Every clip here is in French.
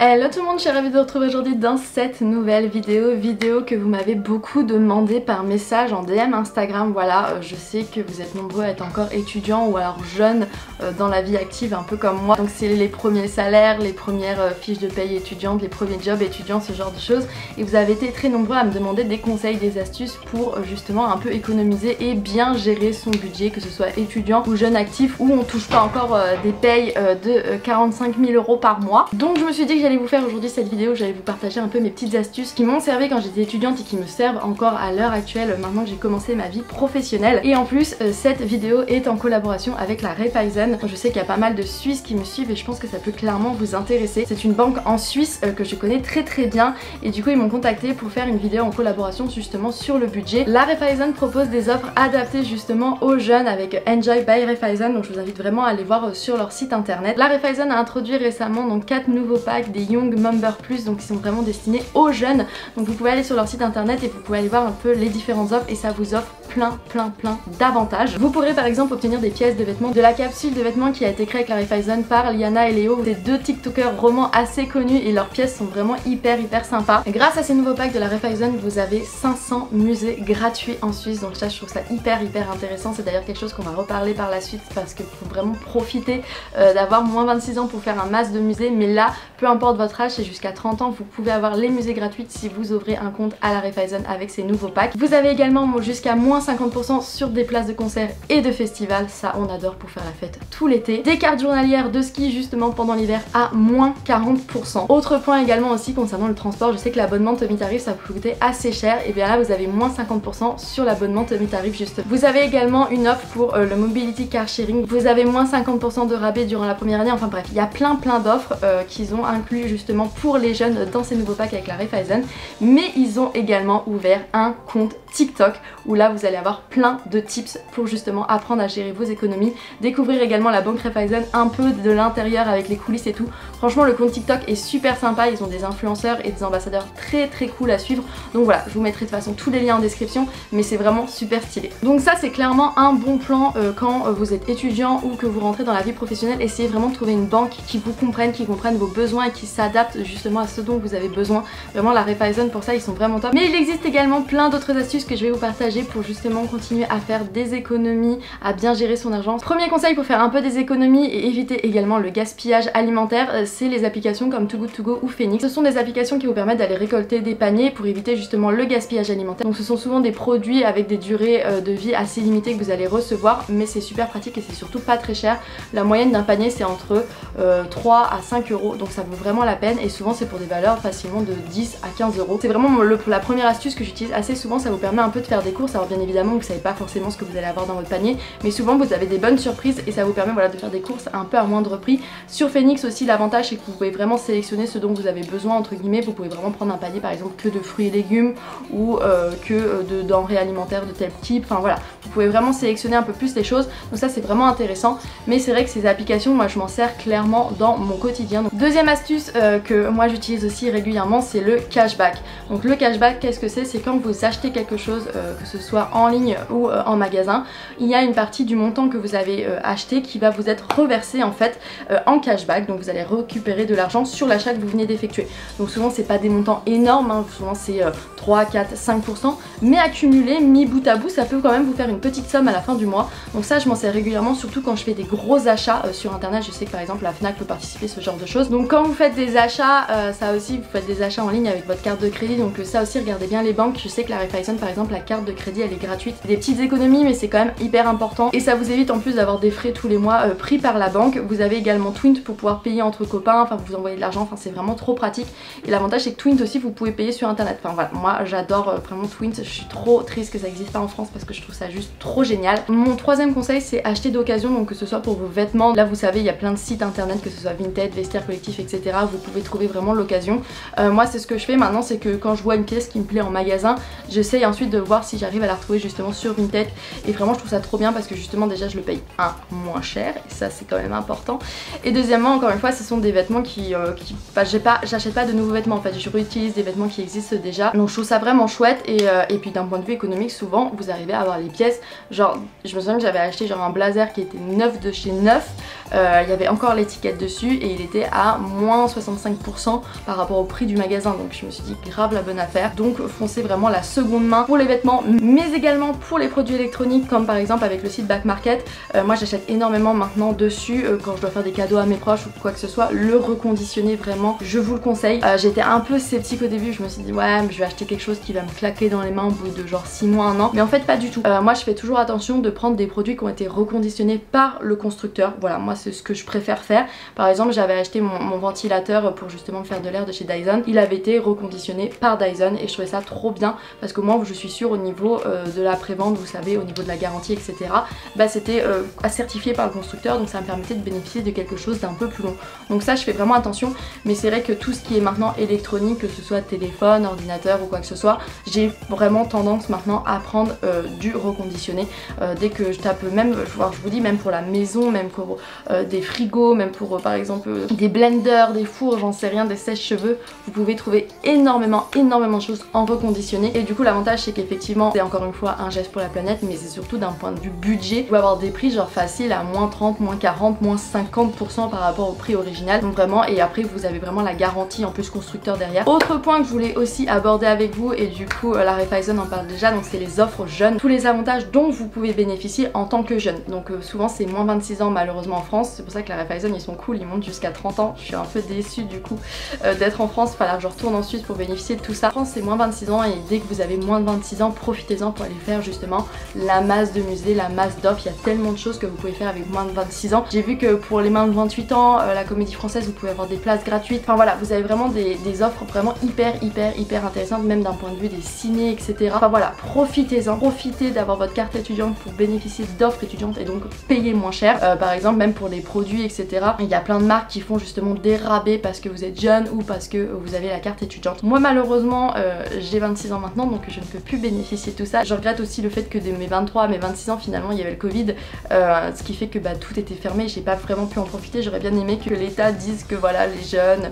Hello tout le monde, je suis ravie de vous retrouver aujourd'hui dans cette nouvelle vidéo que vous m'avez beaucoup demandé par message en DM Instagram. Voilà, je sais que vous êtes nombreux à être encore étudiants ou alors jeunes dans la vie active un peu comme moi. Donc c'est les premiers salaires, les premières fiches de paye étudiantes, les premiers jobs étudiants, ce genre de choses. Et vous avez été très nombreux à me demander des conseils, des astuces pour justement un peu économiser et bien gérer son budget, que ce soit étudiant ou jeune actif où on touche pas encore des payes de 45 000 € par mois. Donc je me suis dit que j'allais vous faire aujourd'hui cette vidéo, j'allais vous partager un peu mes petites astuces qui m'ont servi quand j'étais étudiante et qui me servent encore à l'heure actuelle maintenant que j'ai commencé ma vie professionnelle. Et en plus cette vidéo est en collaboration avec la Raiffeisen. Je sais qu'il y a pas mal de Suisses qui me suivent et je pense que ça peut clairement vous intéresser. C'est une banque en Suisse que je connais très bien et du coup ils m'ont contacté pour faire une vidéo en collaboration justement sur le budget. La Raiffeisen propose des offres adaptées justement aux jeunes avec Enjoy by Raiffeisen, donc je vous invite vraiment à aller voir sur leur site internet. La Raiffeisen a introduit récemment donc 4 nouveaux packs des Young Member Plus, donc ils sont vraiment destinés aux jeunes. Donc vous pouvez aller sur leur site internet et vous pouvez aller voir un peu les différentes offres et ça vous offre plein d'avantages. Vous pourrez par exemple obtenir des pièces de vêtements de la capsule de vêtements qui a été créée avec la Raiffeisen par Liana et Léo. C'est deux tiktokers romans assez connus et leurs pièces sont vraiment hyper sympas. Grâce à ces nouveaux packs de la Raiffeisen, vous avez 500 musées gratuits en Suisse, donc ça je trouve ça hyper intéressant. C'est d'ailleurs quelque chose qu'on va reparler par la suite parce qu'il faut vraiment profiter d'avoir moins 26 ans pour faire un masse de musées, mais là peu importe votre âge, c'est jusqu'à 30 ans, vous pouvez avoir les musées gratuits si vous ouvrez un compte à la Raiffeisen avec ces nouveaux packs. Vous avez également jusqu'à moins 50% sur des places de concert et de festivals, ça on adore pour faire la fête tout l'été. Des cartes journalières de ski justement pendant l'hiver à moins 40%. Autre point également aussi concernant le transport, je sais que l'abonnement Tommy Tarif ça vous coûtait assez cher, et bien là vous avez moins 50% sur l'abonnement Tommy Tarif justement. Vous avez également une offre pour le Mobility Car Sharing, vous avez moins 50% de rabais durant la première année, enfin bref, il y a plein d'offres qu'ils ont inclus justement pour les jeunes dans ces nouveaux packs avec la Raiffeisen. Mais ils ont également ouvert un compte TikTok où là vous allez avoir plein de tips pour justement apprendre à gérer vos économies, découvrir également la banque Raiffeisen un peu de l'intérieur avec les coulisses et tout. Franchement le compte TikTok est super sympa, ils ont des influenceurs et des ambassadeurs très cool à suivre, donc voilà, je vous mettrai de toute façon tous les liens en description, mais c'est vraiment super stylé. Donc ça c'est clairement un bon plan quand vous êtes étudiant ou que vous rentrez dans la vie professionnelle. Essayez vraiment de trouver une banque qui vous comprenne, qui comprenne vos besoins et qui s'adapte justement à ce dont vous avez besoin. Vraiment la Raiffeisen pour ça ils sont vraiment top. Mais il existe également plein d'autres astuces que je vais vous partager pour justement continuer à faire des économies, à bien gérer son argent. Premier conseil pour faire un peu des économies et éviter également le gaspillage alimentaire, c'est les applications comme Too Good To Go ou Phoenix. Ce sont des applications qui vous permettent d'aller récolter des paniers pour éviter justement le gaspillage alimentaire. Donc ce sont souvent des produits avec des durées de vie assez limitées que vous allez recevoir, mais c'est super pratique et c'est surtout pas très cher. La moyenne d'un panier c'est entre 3 à 5 €, donc ça vaut vraiment la peine et souvent c'est pour des valeurs facilement de 10 à 15 €. C'est vraiment la première astuce que j'utilise assez souvent, ça vous permet un peu de faire des courses. Alors bien évidemment vous savez pas forcément ce que vous allez avoir dans votre panier, mais souvent vous avez des bonnes surprises et ça vous permet voilà, de faire des courses un peu à moindre prix. Sur Phoenix aussi l'avantage c'est que vous pouvez vraiment sélectionner ce dont vous avez besoin entre guillemets. Vous pouvez vraiment prendre un panier par exemple que de fruits et légumes ou que de denrées alimentaires de tel type, enfin voilà, vous pouvez vraiment sélectionner un peu plus les choses, donc ça c'est vraiment intéressant. Mais c'est vrai que ces applications moi je m'en sers clairement dans mon quotidien. Donc, deuxième astuce que moi j'utilise aussi régulièrement, c'est le cashback. Donc le cashback, qu'est-ce que c'est? C'est quand vous achetez quelque chose, que ce soit en ligne ou en magasin, il y a une partie du montant que vous avez acheté qui va vous être reversé en fait en cashback. Donc vous allez récupérer de l'argent sur l'achat que vous venez d'effectuer. Donc souvent c'est pas des montants énormes, hein. Souvent c'est 3, 4, 5%, mais accumulé, mis bout à bout, ça peut quand même vous faire une petite somme à la fin du mois. Donc ça je m'en sers régulièrement, surtout quand je fais des gros achats sur internet. Je sais que par exemple la Fnac peut participer à ce genre de choses. Donc quand vous faites des achats, ça aussi vous faites des achats en ligne avec votre carte de crédit, donc ça aussi regardez bien les banques. Je sais que la Raiffeisen par exemple, la carte de crédit elle est gratuite. Des petites économies mais c'est quand même hyper important et ça vous évite en plus d'avoir des frais tous les mois pris par la banque. Vous avez également Twint pour pouvoir payer entre copains, enfin vous envoyez de l'argent, enfin c'est vraiment trop pratique. Et l'avantage c'est que Twint aussi vous pouvez payer sur internet. Enfin voilà, moi j'adore vraiment Twint, je suis trop triste que ça n'existe pas en France parce que je trouve ça juste trop génial. Mon troisième conseil c'est acheter d'occasion, donc que ce soit pour vos vêtements. Là vous savez il y a plein de sites internet, que ce soit Vinted, Vestiaire Collectif, etc. Vous pouvez trouver vraiment l'occasion. Moi c'est ce que je fais maintenant, c'est que quand je vois une pièce qui me plaît en magasin, j'essaye ensuite de voir si j'arrive à la retrouver justement sur Vinted. Et vraiment je trouve ça trop bien parce que justement déjà je le paye moins cher et ça c'est quand même important. Et deuxièmement encore une fois ce sont des vêtements qui j'achète pas de nouveaux vêtements en fait, je réutilise des vêtements qui existent déjà. Donc je trouve ça vraiment chouette et puis d'un point de vue économique souvent vous arrivez à avoir les pièces. Genre je me souviens que j'avais acheté genre un blazer qui était neuf de chez neuf il y avait encore l'étiquette dessus et il était à moins 65% par rapport au prix du magasin, donc je me suis dit grave la bonne affaire. Donc foncez vraiment la seconde main pour les vêtements, mais également pour les produits électroniques, comme par exemple avec le site Back Market. Moi j'achète énormément maintenant dessus quand je dois faire des cadeaux à mes proches ou quoi que ce soit. Le reconditionner, vraiment je vous le conseille. J'étais un peu sceptique au début, je me suis dit ouais mais je vais acheter quelque chose qui va me claquer dans les mains au bout de genre 6 mois, 1 an, mais en fait pas du tout. Moi je fais toujours attention de prendre des produits qui ont été reconditionnés par le constructeur. Voilà, moi c'est ce que je préfère faire. Par exemple j'avais acheté mon ventilateur pour justement me faire de l'air de chez Dyson, il avait été reconditionné par Dyson et je trouvais ça trop bien parce que moi je suis sûre au niveau de la prévente, vous savez, au niveau de la garantie etc, bah c'était certifié par le constructeur, donc ça me permettait de bénéficier de quelque chose d'un peu plus long. Donc ça je fais vraiment attention, mais c'est vrai que tout ce qui est maintenant électronique, que ce soit téléphone, ordinateur ou quoi que ce soit, j'ai vraiment tendance maintenant à prendre du reconditionné. Dès que je tape, même je vous dis, même pour la maison, même pour des frigos, même pour par exemple des blenders, des fours, j'en sais rien, des sèche-cheveux, vous pouvez trouver énormément de choses en reconditionné. Et du coup l'avantage c'est qu'effectivement c'est encore une fois un geste pour la planète, mais c'est surtout d'un point de vue budget, vous pouvez avoir des prix genre facile à moins 30, moins 40, moins 50% par rapport au prix original. Donc vraiment, et après vous avez vraiment la garantie en plus constructeur derrière. Autre point que je voulais aussi aborder avec vous, et du coup la Raiffeisen en parle déjà, donc c'est les offres jeunes, tous les avantages dont vous pouvez bénéficier en tant que jeune. Donc souvent c'est moins 26 ans malheureusement en France, c'est pour ça que la Raiffeisen ils sont cool, ils montent jusqu'à 30 ans. Je suis un peu déçue du coup d'être en France, il falloir que je retourne en Suisse pour bénéficier de tout ça. En France c'est moins 26 ans et dès que vous avez moins de 26 ans, profitez-en pour aller faire justement la masse de musées, la masse d'offres. Il y a tellement de choses que vous pouvez faire avec moins de 26 ans. J'ai vu que pour les moins de 28 ans, la Comédie Française, vous pouvez avoir des places gratuites. Enfin voilà, vous avez vraiment des offres vraiment hyper intéressantes, même d'un point de vue des ciné, etc. Enfin voilà, profitez-en, profitez d'avoir votre carte étudiante pour bénéficier d'offres étudiantes et donc payer moins cher. Par exemple, même pour les produits, etc. Il y a plein de marques qui font justement des rabais parce que vous êtes jeune ou parce que vous avez la carte étudiante. Moi malheureusement, j'ai 26 ans maintenant, donc je ne peux plus bénéficier de tout ça. Je regrette aussi le fait que de mes 23 à mes 26 ans, finalement, il y avait le Covid, ce qui fait que bah, tout était fermé, j'ai pas vraiment pu en profiter. J'aurais bien aimé que l'État dise que voilà, les jeunes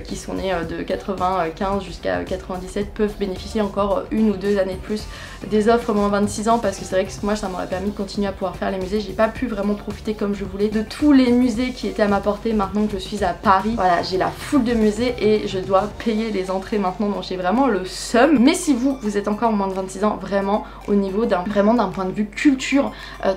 qui sont nés de 95 jusqu'à 97 peuvent bénéficier encore 1 ou 2 années de plus des offres moins 26 ans, parce que c'est vrai que moi ça m'aurait permis de continuer à pouvoir faire les musées. J'ai pas pu vraiment profiter comme je voulais de tous les musées qui étaient à ma portée maintenant que je suis à Paris. Voilà, j'ai la foule de musées et je dois payer les entrées maintenant, donc j'ai vraiment le seum. Mais si vous êtes encore moins de 26 ans, vraiment au niveau d'un point de vue culture,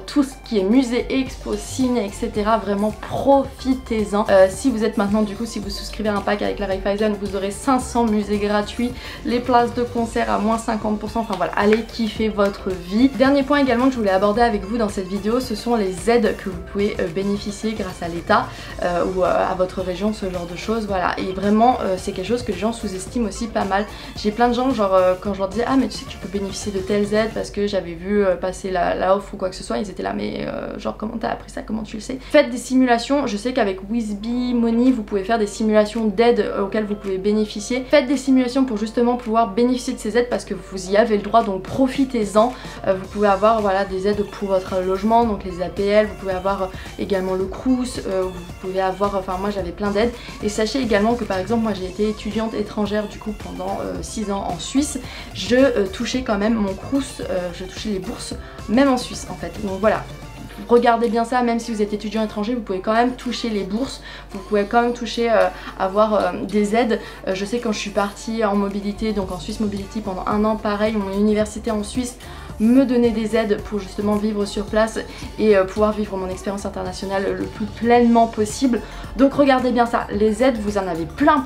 tout ce qui est musée, expo, ciné, etc., vraiment profitez-en. Si vous êtes maintenant, du coup, si vous souscrivez à un pack avec la Raiffeisen, vous aurez 500 musées gratuits, les places de concert à moins 50%, enfin voilà, allez kiffer votre vie. Dernier point également que je voulais aborder avec vous dans cette vidéo, ce sont les aides que vous pouvez bénéficier grâce à l'État ou à votre région, ce genre de choses, voilà. Et vraiment c'est quelque chose que les gens sous-estiment aussi pas mal. J'ai plein de gens, genre quand je leur disais ah mais tu sais que tu peux bénéficier de telles aides parce que j'avais vu passer la offre ou quoi que ce soit, ils étaient là mais genre comment t'as appris ça, comment tu le sais? Faites des simulations, je sais qu'avec Wizby Money vous pouvez faire des simulations d'aides auxquelles vous pouvez bénéficier. Faites des simulations pour justement pouvoir bénéficier de ces aides parce que vous y avez le droit, donc profitez-en. Vous pouvez avoir voilà des aides pour votre logement, donc les APL, vous pouvez avoir également le Crous, vous pouvez avoir, enfin moi j'avais plein d'aides. Et sachez également que par exemple moi j'ai été étudiante étrangère du coup pendant 6 ans en Suisse, je touchais quand même mon Crous, je touchais les bourses même en Suisse en fait, donc voilà. Regardez bien ça, même si vous êtes étudiant étranger, vous pouvez quand même toucher les bourses, vous pouvez quand même toucher, avoir des aides. Je sais quand je suis partie en mobilité, donc en Swiss Mobility pendant 1 an, pareil, mon université en Suisse me donner des aides pour justement vivre sur place et pouvoir vivre mon expérience internationale le plus pleinement possible. Donc regardez bien ça, les aides vous en avez plein.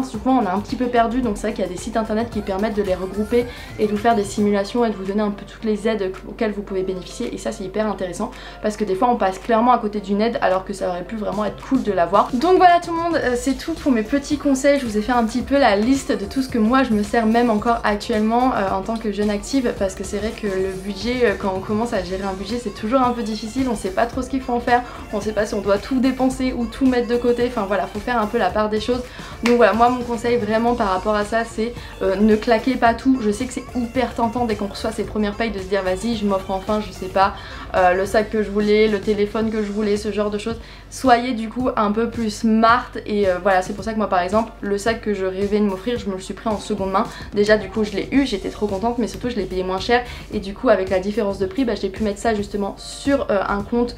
Souvent on a un petit peu perdu, donc c'est vrai qu'il y a des sites internet qui permettent de les regrouper et de vous faire des simulations et de vous donner un peu toutes les aides auxquelles vous pouvez bénéficier, et ça c'est hyper intéressant parce que des fois on passe clairement à côté d'une aide alors que ça aurait pu vraiment être cool de l'avoir. Donc voilà tout le monde, c'est tout pour mes petits conseils. Je vous ai fait un petit peu la liste de tout ce que moi je me sers même encore actuellement en tant que jeune active, parce que c'est vrai que le budget, quand on commence à gérer un budget, c'est toujours un peu difficile, on sait pas trop ce qu'il faut en faire, on sait pas si on doit tout dépenser ou tout mettre de côté, enfin voilà, faut faire un peu la part des choses. Donc voilà, moi mon conseil vraiment par rapport à ça, c'est ne claquez pas tout. Je sais que c'est hyper tentant dès qu'on reçoit ses premières payes de se dire vas-y je m'offre enfin, je sais pas, le sac que je voulais, le téléphone que je voulais, ce genre de choses. Soyez du coup un peu plus smart et voilà, c'est pour ça que moi par exemple le sac que je rêvais de m'offrir, je me le suis pris en seconde main. Déjà du coup je l'ai eu, j'étais trop contente, mais surtout je l'ai payé moins cher et du coup avec la différence de prix j'ai pu mettre ça justement sur un compte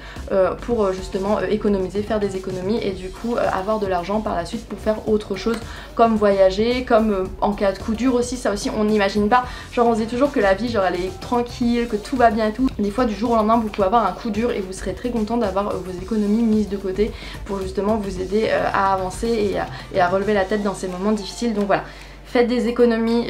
pour justement économiser, faire des économies et du coup avoir de l'argent par la suite pour faire autre chose comme voyager, comme en cas de coup dur aussi. Ça aussi on n'imagine pas, genre on se dit toujours que la vie genre elle est tranquille, que tout va bien et tout. Des fois du jour au lendemain vous pouvez avoir un coup dur et vous serez très content d'avoir vos économies mises de côté pour justement vous aider à avancer et à relever la tête dans ces moments difficiles. Donc voilà, faites des économies,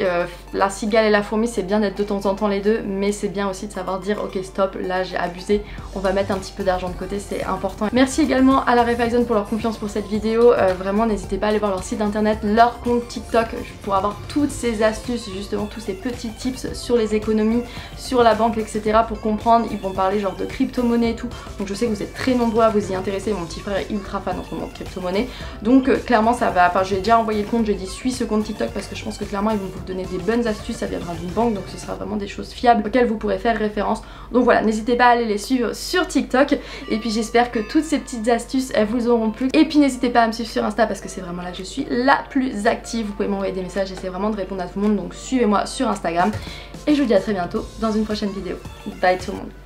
la cigale et la fourmi c'est bien d'être de temps en temps les deux, mais c'est bien aussi de savoir dire ok stop, là j'ai abusé, on va mettre un petit peu d'argent de côté, c'est important. Merci également à la Raiffeisen pour leur confiance pour cette vidéo, vraiment n'hésitez pas à aller voir leur site internet, leur compte TikTok pour avoir toutes ces astuces, justement tous ces petits tips sur les économies, sur la banque etc. pour comprendre. Ils vont parler genre de crypto-monnaie et tout, donc je sais que vous êtes très nombreux à vous y intéresser, mon petit frère est ultra fan en ce moment de crypto-monnaie, donc clairement ça va, enfin j'ai déjà envoyé le compte, j'ai dit suis ce compte TikTok parce que je pense que clairement ils vont vous donner des bonnes astuces, ça viendra d'une banque donc ce sera vraiment des choses fiables auxquelles vous pourrez faire référence. Donc voilà, n'hésitez pas à aller les suivre sur TikTok et puis j'espère que toutes ces petites astuces elles vous auront plu. Et puis n'hésitez pas à me suivre sur Insta parce que c'est vraiment là que je suis la plus active, vous pouvez m'envoyer des messages, j'essaie vraiment de répondre à tout le monde, donc suivez-moi sur Instagram et je vous dis à très bientôt dans une prochaine vidéo. Bye tout le monde.